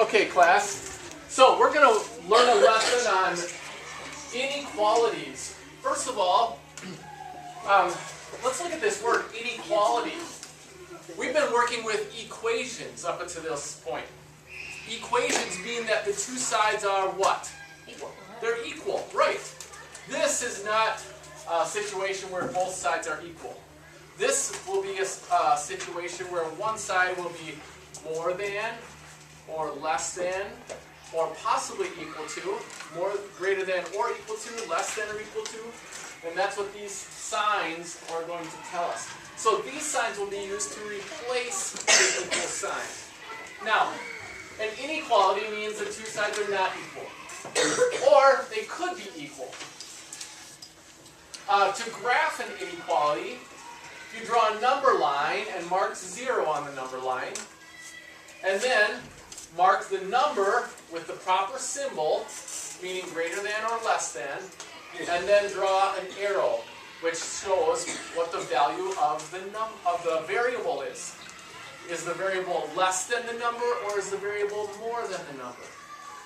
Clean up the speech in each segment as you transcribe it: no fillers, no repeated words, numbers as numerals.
Okay, class. So we're going to learn a lesson on inequalities. First of all, let's look at this word, inequality. We've been working with equations up until this point. Equations mean that the two sides are what? Equal. They're equal, right. This is not a situation where both sides are equal. This will be a situation where one side will be more than, or less than, or possibly equal to, more, greater than, or equal to, less than or equal to. And that's what these signs are going to tell us. So these signs will be used to replace the equal sign. Now, an inequality means the two sides are not equal. Or they could be equal. To graph an inequality, you draw a number line and mark 0 on the number line. And then mark the number with the proper symbol, meaning greater than or less than, and then draw an arrow, which shows what the value of the variable is. Is the variable less than the number, or is the variable more than the number?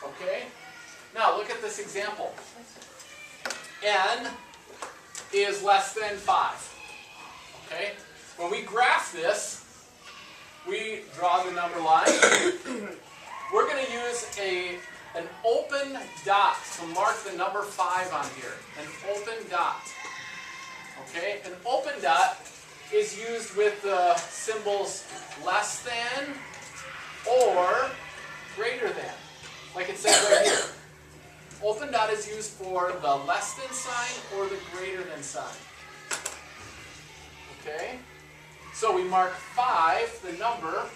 Okay? Now, look at this example. N is less than 5. Okay? When we graph this, we draw the number line. We're going to use an open dot to mark the number 5 on here. An open dot. Okay? An open dot is used with the symbols less than or greater than. Like it says right here. Open dot is used for the less than sign or the greater than sign. Okay? So we mark 5, the number,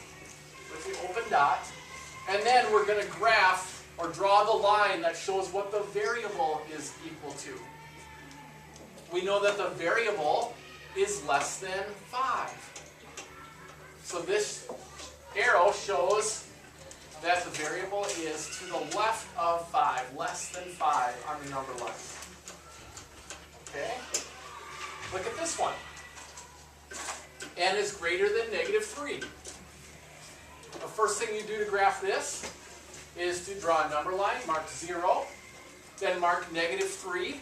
with the open dot, and then we're going to graph or draw the line that shows what the variable is equal to. We know that the variable is less than 5. So this arrow shows that the variable is to the left of 5, less than 5 on the number line. Okay? Look at this one. N is greater than -3. The first thing you do to graph this is to draw a number line, mark 0, then mark -3,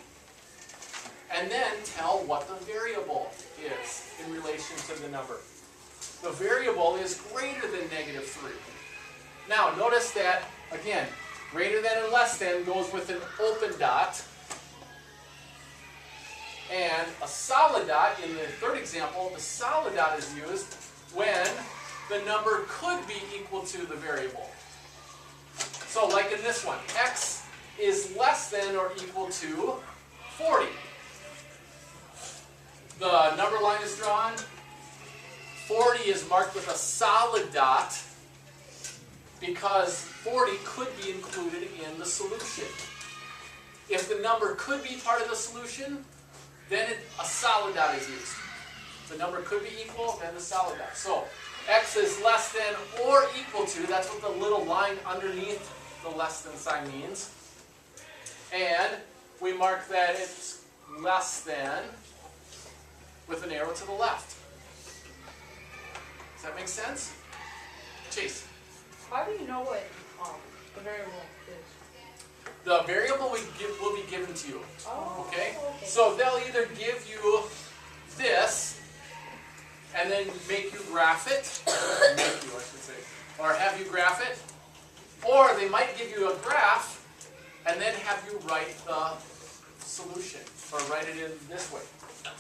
and then tell what the variable is in relation to the number. The variable is greater than -3. Now, notice that, again, greater than and less than goes with an open dot. And a solid dot, in the third example, the solid dot is used when the number could be equal to the variable. So like in this one, x is less than or equal to 40. The number line is drawn. 40 is marked with a solid dot because 40 could be included in the solution. If the number could be part of the solution, then a solid dot is used. If the number could be equal, then the solid dot. So x is less than or equal to, that's what the little line underneath the less than sign means. And we mark that it's less than with an arrow to the left. Does that make sense? Chase. How do you know what the variable is? The variable will be given to you. Oh, okay? So they'll either give you this, and then make you graph it, or have you graph it, or they might give you a graph, and then have you write the solution, or write it in this way.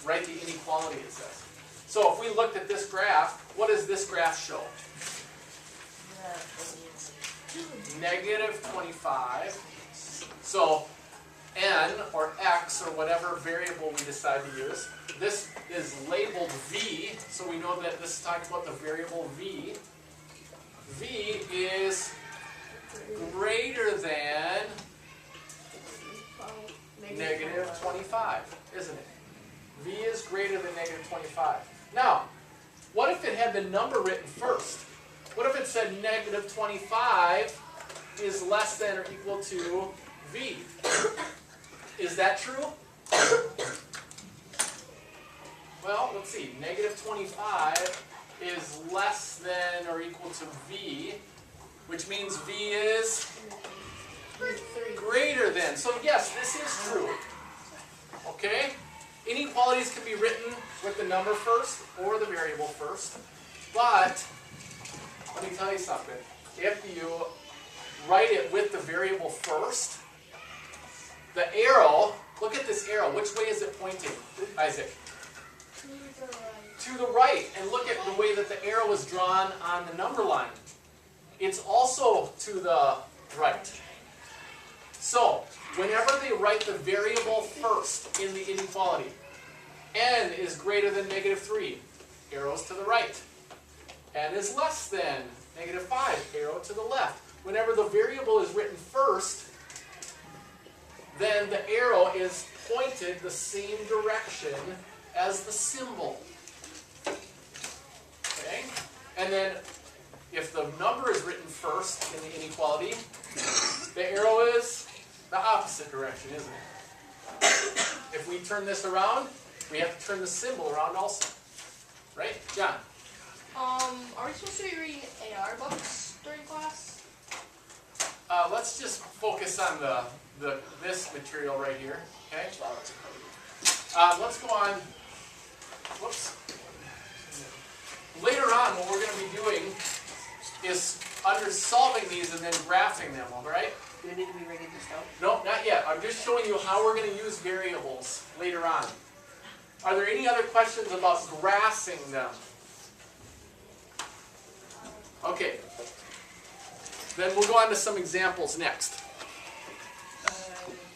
Write the inequality, it says. So if we looked at this graph, what does this graph show? -25. So n, or x, or whatever variable we decide to use, this is labeled v, so we know that this talks about the variable v. V is greater than -25, isn't it? V is greater than -25. Now, what if it had the number written first? What if it said -25 is less than or equal to v? Is that true? Well, let's see. -25 is less than or equal to v. which means v is 3. greater than. So yes, this is true. Okay? Inequalities can be written with the number first or the variable first. But, let me tell you something. If you write it with the variable first, the arrow, look at this arrow. Which way is it pointing, Isaac? To the right. To the right. And look at the way that the arrow is drawn on the number line. It's also to the right. So, whenever they write the variable first in the inequality, n is greater than -3, arrows to the right. N is less than -5, arrow to the left. Whenever the variable is written first, then the arrow is pointed the same direction as the symbol. Okay? And then, if the number is written first in the inequality, the arrow is the opposite direction, isn't it? If we turn this around, we have to turn the symbol around also. Right? John? Are we supposed to be reading AR books during class? Let's just focus on this material right here. Okay? Let's go on. Whoops. Later on, what we're going to be doing is solving these and then graphing them, all right? Do we need to be writing this down? No, not yet. I'm just showing you how we're going to use variables later on. Are there any other questions about graphing them? Okay. Then we'll go on to some examples next.